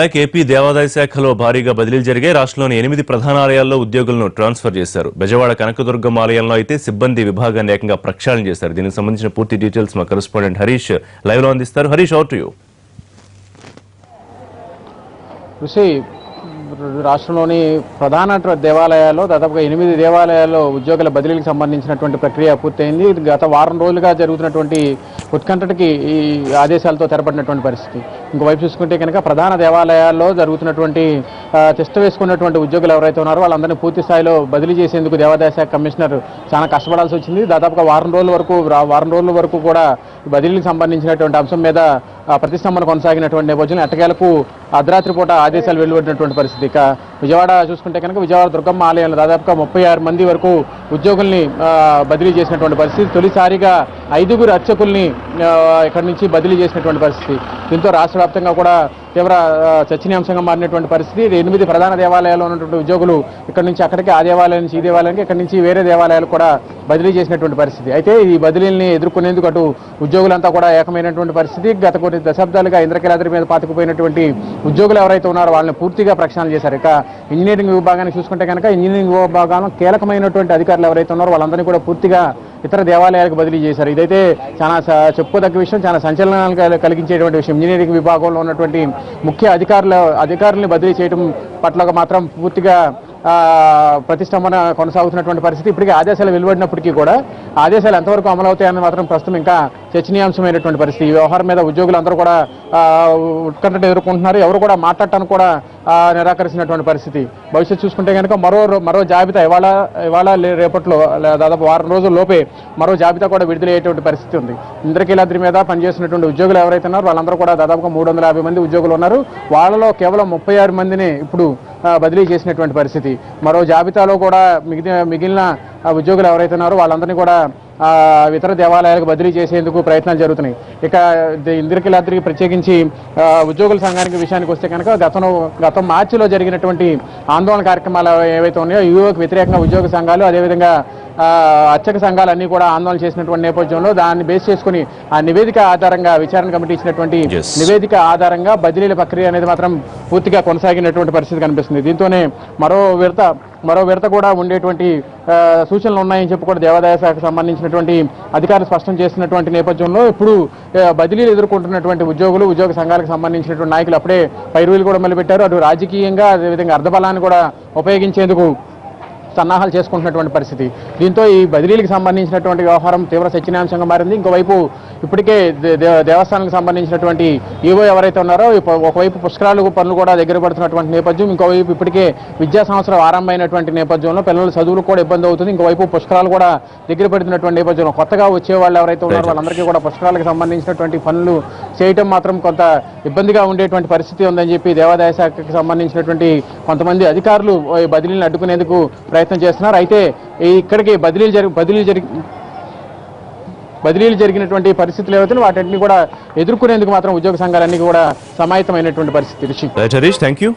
AP దేవాదాయ శాఖలో భారీగా బదిలీలు జరిగాయి. రాష్ట్రంలోని 8 ప్రధాన ఆలయాల్లో ఉద్యోగులను ట్రాన్స్ఫర్ చేశారు. బెజవాడ కనకదుర్గం ఆలయంలో అయితే సిబ్బంది విభాగాన్ని ఏకంగా ప్రక్షాళన చేశారు. దీనికి సంబంధించిన పూర్తి డీటెయిల్స్ మా కరెస్పాండెంట్ హరీష్ లైవ్ లో అందిస్తారు. Harish, over to you. రాష్ట్రంలోని ప్రధాన దేవాలయాల్లో దాదాపుగా 8 దేవాలయాల్లో ఉద్యోగుల బదిలీలకు సంబంధించినటువంటి ప్రక్రియ పూర్తయింది. ఇది గత వారం రోజులుగా జరుగుతున్నటువంటి ఉత్కంఠకి ఈ ఆదేశాలతో తెరపడినటువంటి పరిస్థితి. ఇంకోవైపు చూసుకుంటే కనుక ప్రధాన దేవాలయాల్లో జరుగుతున్నటువంటి టెస్ట్ వేసుకున్నటువంటి ఉద్యోగులు ఎవరైతే ఉన్నారో వాళ్ళందరినీ పూర్తి స్థాయిలో బదిలీ చేసేందుకు దేవాదాయ శాఖ కమిషనర్ చాలా కష్టపడాల్సి వచ్చింది. దాదాపుగా వారం రోజుల వరకు కూడా బదిలీలకు సంబంధించినటువంటి అంశం మీద ప్రతిష్టంభన కొనసాగినటువంటి నేపథ్యంలో ఎట్టకేలకు అర్ధరాత్రి పూట ఆదేశాలు వెలువడినటువంటి పరిస్థితి. ఇక విజయవాడ చూసుకుంటే కనుక విజయవాడ దుర్గమ్మ ఆలయంలో దాదాపుగా 36 మంది వరకు ఉద్యోగుల్ని బదిలీ చేసినటువంటి పరిస్థితి. తొలిసారిగా 5 అర్చకుల్ని ఇక్కడి నుంచి బదిలీ చేసినటువంటి పరిస్థితి. దీంతో రాష్ట్ర వ్యాప్తంగా కూడా తీవ్ర చర్చనీయాంశంగా మారినటువంటి పరిస్థితి. 8 ప్రధాన దేవాలయాల్లో ఉన్నటువంటి ఉద్యోగులు ఇక్కడి నుంచి అక్కడికి, ఆ దేవాలయం నుంచి ఈ దేవాలయానికి, ఇక్కడి నుంచి వేరే దేవాలయాలు కూడా బదిలీ చేసినటువంటి పరిస్థితి. అయితే ఈ బదిలీల్ని ఎదుర్కొనేందుకు అటు ఉద్యోగులంతా కూడా ఏకమైనటువంటి పరిస్థితి. గత కొన్ని దశాబ్దాలుగా ఇంద్రకీలాద్రి మీద పాతుకుపోయినటువంటి ఉద్యోగులు ఎవరైతే ఉన్నారో వాళ్ళని పూర్తిగా ప్రక్షాళన చేశారు. ఇక ఇంజనీరింగ్ విభాగాన్ని చూసుకుంటే కనుక ఇంజనీరింగ్ విభాగంలో కీలకమైనటువంటి అధికారులు ఎవరైతే ఉన్నారో వాళ్ళందరినీ కూడా పూర్తిగా ఇతర దేవాలయాలకు బదిలీ చేశారు. ఇదైతే చాలా చెప్పుకోదగ్గ విషయం, చాలా సంచలనాలు కలిగించేటువంటి విషయం. ఇంజనీరింగ్ విభాగంలో ఉన్నటువంటి ముఖ్య అధికారుల్ని బదిలీ చేయడం పట్ల మాత్రం పూర్తిగా ప్రతిష్టంభన కొనసాగుతున్నటువంటి పరిస్థితి. ఇప్పటికే ఆదేశాలు వెలువడినప్పటికీ కూడా ఆదేశాలు ఎంతవరకు అమలు అవుతాయని మాత్రం ప్రస్తుతం ఇంకా చర్చనీయాంశమైనటువంటి పరిస్థితి. ఈ వ్యవహారం మీద ఉద్యోగులందరూ కూడా ఉత్కంఠ ఎదుర్కొంటున్నారు. ఎవరు కూడా మాట్లాడటానికి కూడా నిరాకరిస్తున్నటువంటి పరిస్థితి. భవిష్యత్తు చూసుకుంటే కనుక మరో జాబితా ఇవాళ రేపట్లో దాదాపు వారం రోజుల లోపే మరో జాబితా కూడా విడుదలయ్యేటువంటి పరిస్థితి ఉంది. ఇంద్రకీలాద్రి మీద పనిచేస్తున్నటువంటి ఉద్యోగులు ఎవరైతే ఉన్నారో వాళ్ళందరూ కూడా దాదాపుగా 350 మంది ఉద్యోగులు ఉన్నారు. వాళ్ళలో కేవలం 36 మందిని ఇప్పుడు బదిలీ చేసినటువంటి పరిస్థితి. మరో జాబితాలో కూడా మిగిలిన ఉద్యోగులు ఎవరైతే ఉన్నారో వాళ్ళందరినీ కూడా ఇతర దేవాలయాలకు బదిలీ చేసేందుకు ప్రయత్నాలు జరుగుతున్నాయి. ఇక ఇంద్రకీలాద్రికి ప్రత్యేకించి ఉద్యోగుల సంఘానికి విషయానికి వస్తే కనుక గత మార్చిలో జరిగినటువంటి ఆందోళన కార్యక్రమాలు ఏవైతే ఉన్నాయో యువకు వ్యతిరేకంగా ఉద్యోగ సంఘాలు, అదేవిధంగా అర్చక సంఘాలు అన్ని కూడా ఆందోళన చేసినటువంటి నేపథ్యంలో దాన్ని బేస్ చేసుకుని ఆ నివేదిక ఆధారంగా విచారణ కమిటీ ఇచ్చినటువంటి నివేదిక ఆధారంగా బదిలీల ప్రక్రియ అనేది మాత్రం పూర్తిగా కొనసాగినటువంటి పరిస్థితి కనిపిస్తుంది. దీంతోనే మరో విడత కూడా ఉండేటువంటి సూచనలు ఉన్నాయని చెప్పి కూడా దేవాదాయ శాఖకు సంబంధించినటువంటి అధికారులు స్పష్టం చేసినటువంటి నేపథ్యంలో ఇప్పుడు బదిలీలు ఎదుర్కొంటున్నటువంటి ఉద్యోగ సంఘాలకు సంబంధించినటువంటి నాయకులు అప్పుడే పైరువులు కూడా మొదలుపెట్టారు. అటు రాజకీయంగా, అదేవిధంగా అర్ధబలాన్ని కూడా ఉపయోగించేందుకు సన్నాహాలు చేసుకుంటున్నటువంటి పరిస్థితి. దీంతో ఈ బదిలీలకు సంబంధించినటువంటి వ్యవహారం తీవ్ర చర్చనీయాంశంగా మారింది. ఇంకోవైపు ఇప్పటికే దేవస్థానానికి సంబంధించినటువంటి ఈవో ఎవరైతే ఉన్నారో ఒకవైపు పుష్కరాలు పనులు కూడా దగ్గర పడుతున్నటువంటి నేపథ్యం, ఇంకోవైపు ఇప్పటికే విద్యా సంవత్సరం ఆరంభమైనటువంటి నేపథ్యంలో పిల్లల చదువులకు కూడా ఇబ్బంది అవుతుంది. ఇంకోవైపు పుష్కరాలు కూడా దగ్గర పడుతున్నటువంటి నేపథ్యంలో కొత్తగా వచ్చే వాళ్ళు ఎవరైతే ఉన్నారో వాళ్ళందరికీ కూడా పుష్కరాలకు సంబంధించినటువంటి పనులు చేయటం మాత్రం కొంత ఇబ్బందిగా ఉండేటువంటి పరిస్థితి ఉందని చెప్పి దేవాదాయ శాఖకు సంబంధించినటువంటి కొంతమంది అధికారులు బదిలీలను అడ్డుకునేందుకు ప్రయత్నం చేస్తున్నారు. అయితే ఇక్కడికి బదిలీలు జరిగినటువంటి పరిస్థితులు ఏవైతే వాటిని కూడా ఎదుర్కొనేందుకు మాత్రం ఉద్యోగ సంఘాలన్నీ కూడా సమాయత్తమైనటువంటి పరిస్థితి. Harish, thank you.